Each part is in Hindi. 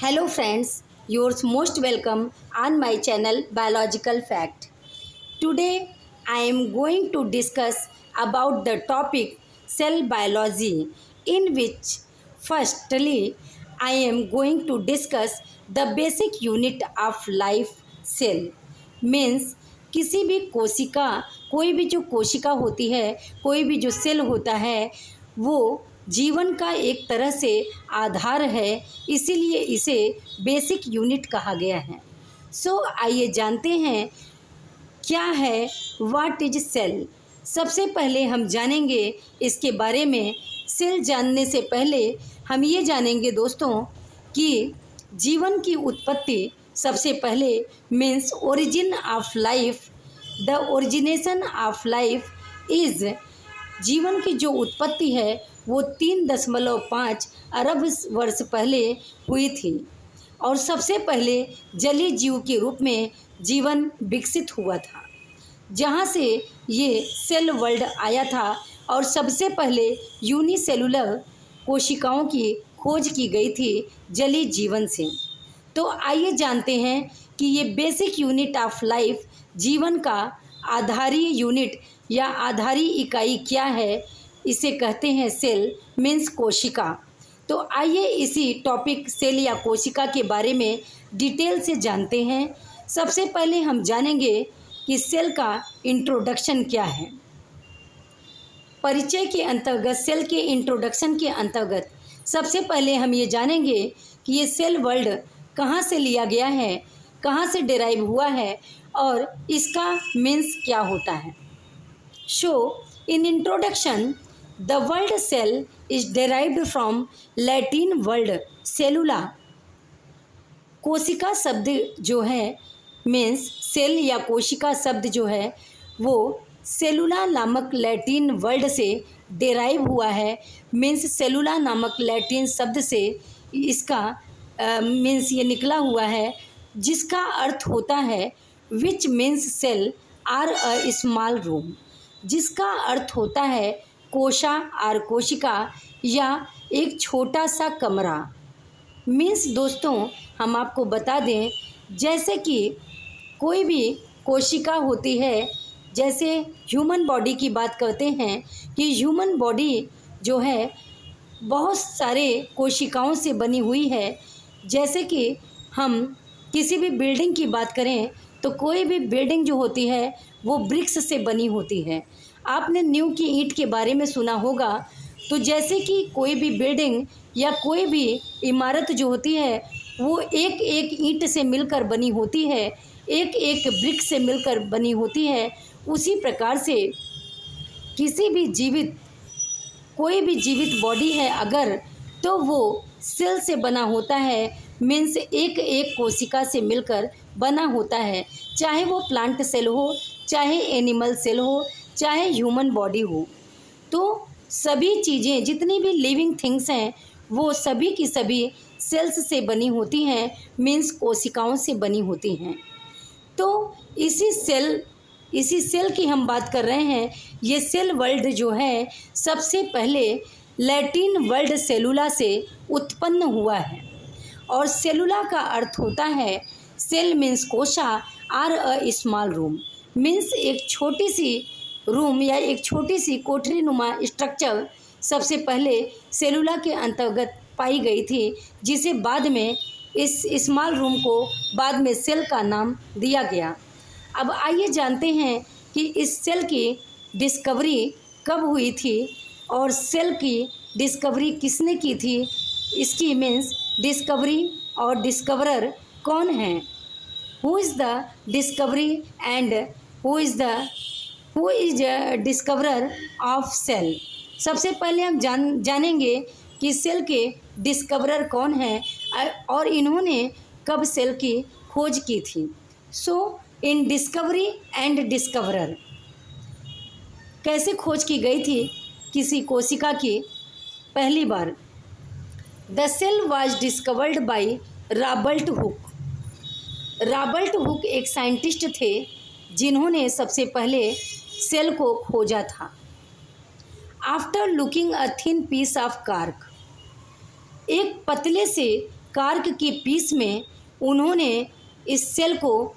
Hello friends, you're most welcome on my channel Biological Fact. Today I am going to discuss about the topic cell biology, in which firstly I am going to discuss the basic unit of life cell. Means किसी भी कोशिका, कोई भी जो कोशिका होती है, कोई भी जो सेल होता है, वो जीवन का एक तरह से आधार है, इसीलिए इसे बेसिक यूनिट कहा गया है। आइए जानते हैं क्या है व्हाट इज सेल। सबसे पहले हम जानेंगे इसके बारे में। सेल जानने से पहले हम ये जानेंगे दोस्तों कि जीवन की उत्पत्ति सबसे पहले means origin of life. The origination of life is, जीवन की जो उत्पत्ति है वो 3.5 अरब वर्ष पहले हुई थी और सबसे पहले जलीय जीव के रूप में जीवन विकसित हुआ था, जहाँ से ये सेल वर्ल्ड आया था और सबसे पहले यूनिसेलुलर कोशिकाओं की खोज की गई थी जलीय जीवन से। तो आइए जानते हैं कि ये बेसिक यूनिट ऑफ लाइफ, जीवन का आधारी यूनिट या आधारी इकाई क्या है। इसे कहते हैं सेल मीन्स कोशिका। तो आइए इसी टॉपिक सेल या कोशिका के बारे में डिटेल से जानते हैं। सबसे पहले हम जानेंगे कि सेल का इंट्रोडक्शन क्या है। परिचय के अंतर्गत, सेल के इंट्रोडक्शन के अंतर्गत सबसे पहले हम ये जानेंगे कि ये सेल वर्ल्ड कहाँ से लिया गया है, कहाँ से डिराइव हुआ है और इसका मीन्स क्या होता है। In introduction the world cell is derived from Latin word cellula. कोशिका शब्द जो है मीन्स सेल या कोशिका शब्द जो है वो सेलुला नामक लैटिन वर्ड से डिराइव हुआ है। मीन्स सेलुला नामक लैटिन शब्द से इसका मीन्स ये निकला हुआ है, जिसका अर्थ होता है which means cell are a small room, जिसका अर्थ होता है कोशा और कोशिका या एक छोटा सा कमरा। मीन्स दोस्तों हम आपको बता दें, जैसे कि कोई भी कोशिका होती है, जैसे ह्यूमन बॉडी की बात करते हैं कि ह्यूमन बॉडी जो है बहुत सारे कोशिकाओं से बनी हुई है। जैसे कि हम किसी भी बिल्डिंग की बात करें तो कोई भी बिल्डिंग जो होती है वो ब्रिक्स से बनी होती है। आपने नींव की ईंट के बारे में सुना होगा। तो जैसे कि कोई भी बिल्डिंग या कोई भी इमारत जो होती है वो एक एक ईंट से मिलकर बनी होती है, एक एक ब्रिक से मिलकर बनी होती है, उसी प्रकार से किसी भी जीवित, कोई भी जीवित बॉडी है अगर, तो वो सेल से बना होता है। मीन्स एक एक कोशिका से मिलकर बना होता है, चाहे वो प्लांट सेल हो, चाहे एनिमल सेल हो, चाहे ह्यूमन बॉडी हो। तो सभी चीज़ें, जितनी भी लिविंग थिंग्स हैं, वो सभी की सभी सेल्स से बनी होती हैं, मीन्स कोशिकाओं से बनी होती हैं। तो इसी सेल की हम बात कर रहे हैं। ये सेल वर्ल्ड जो है सबसे पहले लैटिन वर्ड सेलुला से उत्पन्न हुआ है और सेलुला का अर्थ होता है, सेल मीन्स कोशा or a small room, means एक छोटी सी रूम या एक छोटी सी कोठरी नुमा स्ट्रक्चर सबसे पहले सेलुला के अंतर्गत पाई गई थी, जिसे बाद में इस स्मॉल रूम को बाद में सेल का नाम दिया गया। अब आइए जानते हैं कि इस सेल की डिस्कवरी कब हुई थी और सेल की डिस्कवरी किसने की थी। इसकी मीन्स डिस्कवरी और डिस्कवरर कौन है। Who is the discovery and who is discoverer of cell. सबसे पहले हम जानेंगे कि सेल के डिस्कवरर कौन है और इन्होंने कब सेल की खोज की थी। इन डिस्कवरी एंड डिस्कवरर, कैसे खोज की गई थी किसी कोशिका की। पहली बार the cell was discovered by Robert Hooke. Robert Hooke एक साइंटिस्ट थे जिन्होंने सबसे पहले सेल को खोजा था। After looking a thin piece of cork, एक पतले से कार्क की पीस में उन्होंने इस सेल को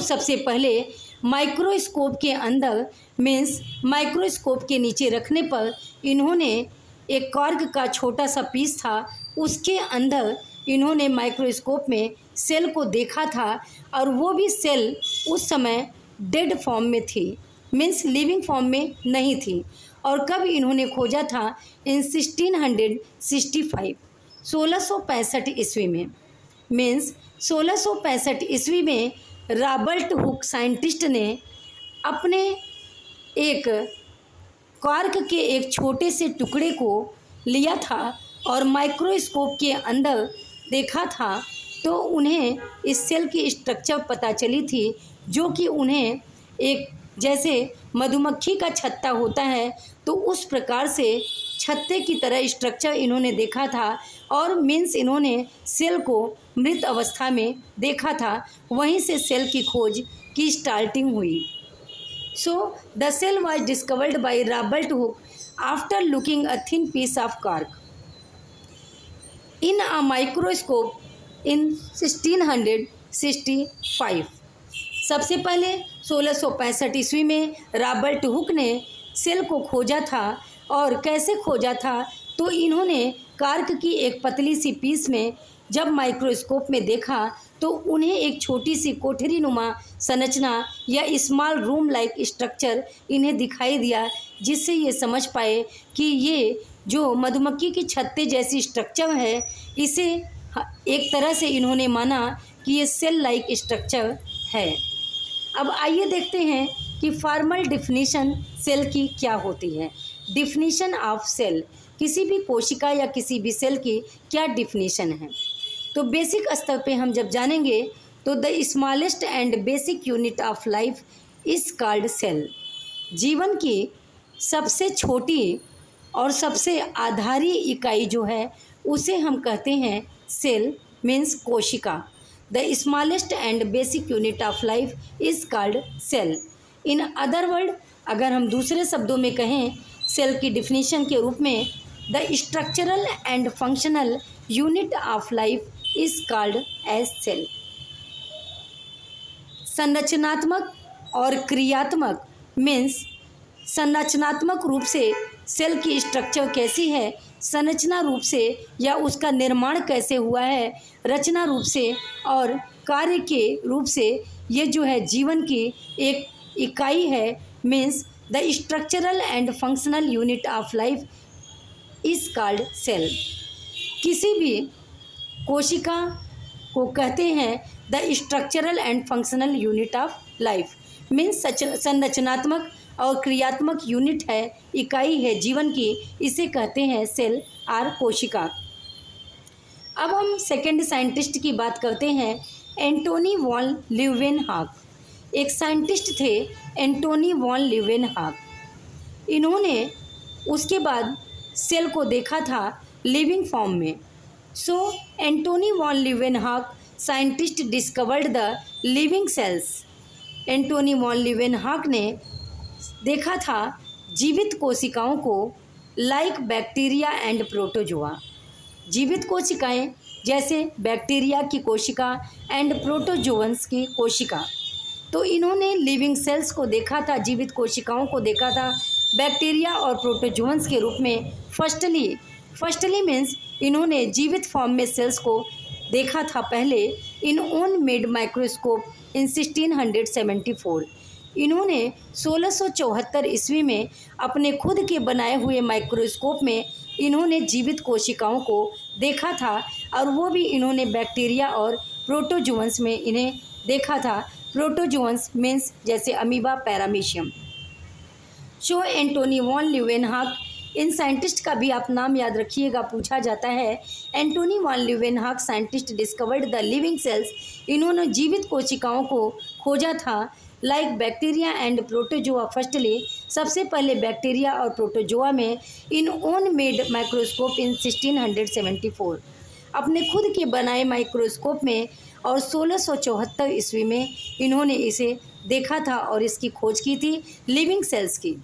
सबसे पहले माइक्रोस्कोप के अंदर मीन्स माइक्रोस्कोप के नीचे रखने पर इन्होंने एक कार्क का छोटा सा पीस था, उसके अंदर इन्होंने माइक्रोस्कोप में सेल को देखा था और वो भी सेल उस समय डेड फॉर्म में थी, मीन्स लिविंग फॉर्म में नहीं थी। और कब इन्होंने खोजा था? इन 1665 1665 ईस्वी में, मीन्स 1665 ईस्वी में रॉबर्ट हुक साइंटिस्ट ने अपने एक कार्क के एक छोटे से टुकड़े को लिया था और माइक्रोस्कोप के अंदर देखा था, तो उन्हें इस सेल की स्ट्रक्चर पता चली थी, जो कि उन्हें एक जैसे मधुमक्खी का छत्ता होता है तो उस प्रकार से छत्ते की तरह स्ट्रक्चर इन्होंने देखा था और मीन्स इन्होंने सेल को मृत अवस्था में देखा था। वहीं से सेल की खोज की स्टार्टिंग हुई। So the cell was discovered by Robert Hooke after looking a thin piece of cork in a microscope in 1665। सबसे पहले 1665 ईस्वी में रॉबर्ट हुक ने सेल को खोजा था। और कैसे खोजा था? तो इन्होंने कार्क की एक पतली सी पीस में जब माइक्रोस्कोप में देखा तो उन्हें एक छोटी सी कोठरी नुमा संरचना या स्मॉल रूम लाइक स्ट्रक्चर इन्हें दिखाई दिया, जिससे ये समझ पाए कि ये जो मधुमक्खी की छत्ते जैसी स्ट्रक्चर है, इसे एक तरह से इन्होंने माना कि ये सेल लाइक स्ट्रक्चर है। अब आइए देखते हैं कि फॉर्मल डिफिनीशन सेल की क्या होती है। डिफिनीशन ऑफ सेल, किसी भी कोशिका या किसी भी सेल की क्या डिफिनीशन है। तो बेसिक स्तर पे हम जब जानेंगे तो the smallest and basic unit of life is called cell. जीवन की सबसे छोटी और सबसे आधारी इकाई जो है उसे हम कहते हैं सेल, मीन्स कोशिका। The smallest and basic unit of life is called cell. In other word, अगर हम दूसरे शब्दों में कहें सेल की डिफिनीशन के रूप में, the structural and functional unit of life is called as cell. संरचनात्मक और क्रियात्मक मीन्स संरचनात्मक रूप से सेल की स्ट्रक्चर कैसी है, संरचना रूप से या उसका निर्माण कैसे हुआ है, रचना रूप से और कार्य के रूप से ये जो है जीवन की एक इकाई है, means the structural and functional unit of life is called cell. किसी भी कोशिका को कहते हैं the structural and functional unit of life, means संरचनात्मक और क्रियात्मक यूनिट है, इकाई है जीवन की, इसे कहते हैं सेल और कोशिका। अब हम सेकंड साइंटिस्ट की बात करते हैं, एंटोनी वॉन ल्यूवेनहॉक। एक साइंटिस्ट थे एंटोनी वॉन ल्यूवेनहॉक। इन्होंने उसके बाद सेल को देखा था लिविंग फॉर्म में। So Antonie van Leeuwenhoek scientist discovered the living cells. Antonie van Leeuwenhoek ने देखा था जीवित कोशिकाओं को लाइक बैक्टीरिया एंड प्रोटोजोआ। जीवित कोशिकाएं जैसे बैक्टीरिया की कोशिका एंड प्रोटोजोअन्स की कोशिका। तो इन्होंने लिविंग सेल्स को देखा था, जीवित कोशिकाओं को देखा था बैक्टीरिया और प्रोटोजोअन्स के रूप में। फर्स्टली मीन्स इन्होंने जीवित फॉर्म में सेल्स को देखा था पहले इन ओन मेड माइक्रोस्कोप इन 1674। इन्होंने 1674 ईस्वी में अपने खुद के बनाए हुए माइक्रोस्कोप में इन्होंने जीवित कोशिकाओं को देखा था और वो भी इन्होंने बैक्टीरिया और प्रोटोजोअन्स में इन्हें देखा था। प्रोटोजोअन्स मीन्स जैसे अमीबा, पैरामीशियम। सो एंटोनी वॉन ल्यूवेनहॉक, इन साइंटिस्ट का भी आप नाम याद रखिएगा, पूछा जाता है। Antony van Leeuwenhoek scientist discovered the living sales. इन्होंने जीवित कोशिकाओं को खोजा था like bacteria and protozoa. Firstly सबसे पहले बैक्टीरिया और प्रोटोजोआ में इन ओन मेड माइक्रोस्कोप इन 1674, अपने खुद के बनाए माइक्रोस्कोप में, और 1674 ईस्वी में इन्होंने इसे देखा था और इसकी खोज की थी लिविंग सेल्स की।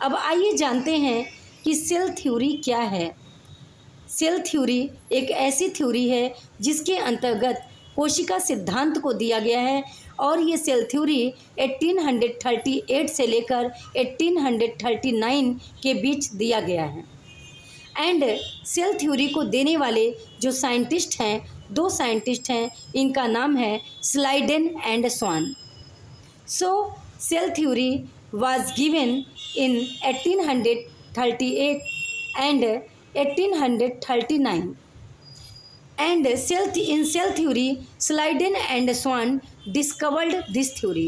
अब आइए जानते हैं कि सेल थ्योरी क्या है। सेल थ्योरी एक ऐसी थ्योरी है जिसके अंतर्गत कोशिका सिद्धांत को दिया गया है और ये सेल थ्योरी 1838 से लेकर 1839 के बीच दिया गया है। एंड सेल थ्योरी को देने वाले जो साइंटिस्ट हैं, दो साइंटिस्ट हैं, इनका नाम है Schleiden and Schwann. So cell theory was given in 1838 and 1839 and in cell theory Sliden and Swan discovered this theory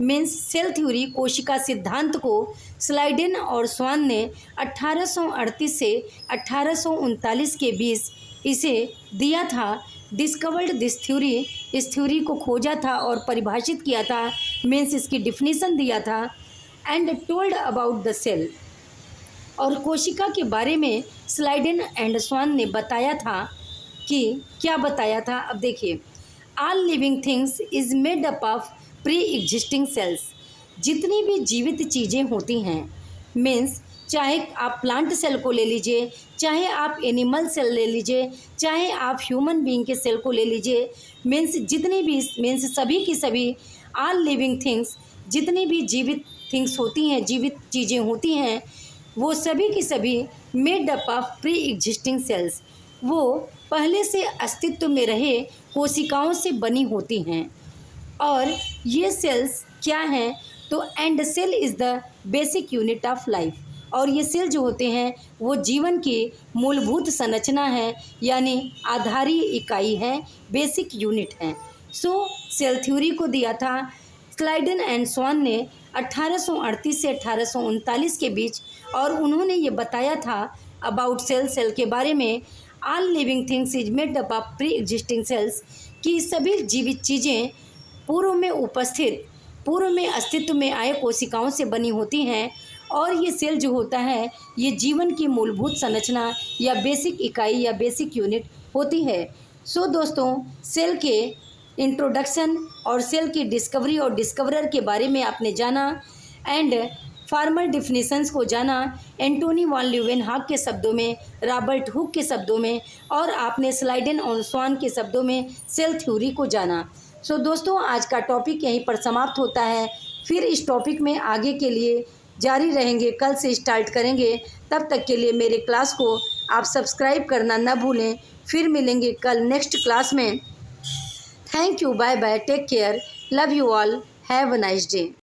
means cell theory कोशिका सिद्धांत को स्लाइडेन और स्वान ने 1838 से 1839 के बीच इसे दिया था। डिस्कवर्ड दिस थ्योरी, इस थ्योरी को खोजा था और परिभाषित किया था, मीन्स इसकी डिफिनीसन दिया था। And told about the cell, और कोशिका के बारे में स्लाइडेन एंड स्वान ने बताया था कि क्या बताया था। अब देखिए, all living things is made up of pre existing cells. जितनी भी जीवित चीज़ें होती हैं, मीन्स चाहे आप प्लांट सेल को ले लीजिए, चाहे आप एनिमल सेल ले लीजिए, चाहे आप ह्यूमन बीइंग के सेल को ले लीजिए, मीन्स जितनी भी, मीन्स सभी की सभी, ऑल लिविंग थिंग्स, जितनी भी जीवित थिंग्स होती हैं, जीवित चीज़ें होती हैं, वो सभी की सभी made up of pre existing cells, वो पहले से अस्तित्व में रहे कोशिकाओं से बनी होती हैं। और ये सेल्स क्या हैं, तो and cell is the basic unit of life, और ये सेल जो होते हैं वो जीवन की मूलभूत संरचना है, यानी आधारी इकाई है, बेसिक यूनिट है। सो सेल थ्योरी को दिया था स्लाइडेन एंड स्वान ने 1838 से 1839 के बीच, और उन्होंने ये बताया था अबाउट सेल, सेल के बारे में, all living things is made up of pre existing cells, कि सभी जीवित चीज़ें पूर्व में उपस्थित, पूर्व में अस्तित्व में आए कोशिकाओं से बनी होती हैं, और ये सेल जो होता है ये जीवन की मूलभूत संरचना या बेसिक इकाई या बेसिक यूनिट होती है। सो दोस्तों, सेल के इंट्रोडक्शन और सेल की डिस्कवरी और डिस्कवरर के बारे में आपने जाना, एंड फॉर्मल डिफिनीशंस को जाना एंटोनी वॉन ल्यूवेनहॉक के शब्दों में, रॉबर्ट हुक के शब्दों में, और आपने स्लाइडेन और स्वान के शब्दों में सेल थ्योरी को जाना। सो दोस्तों, आज का टॉपिक यहीं पर समाप्त होता है। फिर इस टॉपिक में आगे के लिए जारी रहेंगे, कल से स्टार्ट करेंगे। तब तक के लिए मेरे क्लास को आप सब्सक्राइब करना न भूलें। फिर मिलेंगे कल नेक्स्ट क्लास में। Thank you, bye bye, take care, love you all, have a nice day.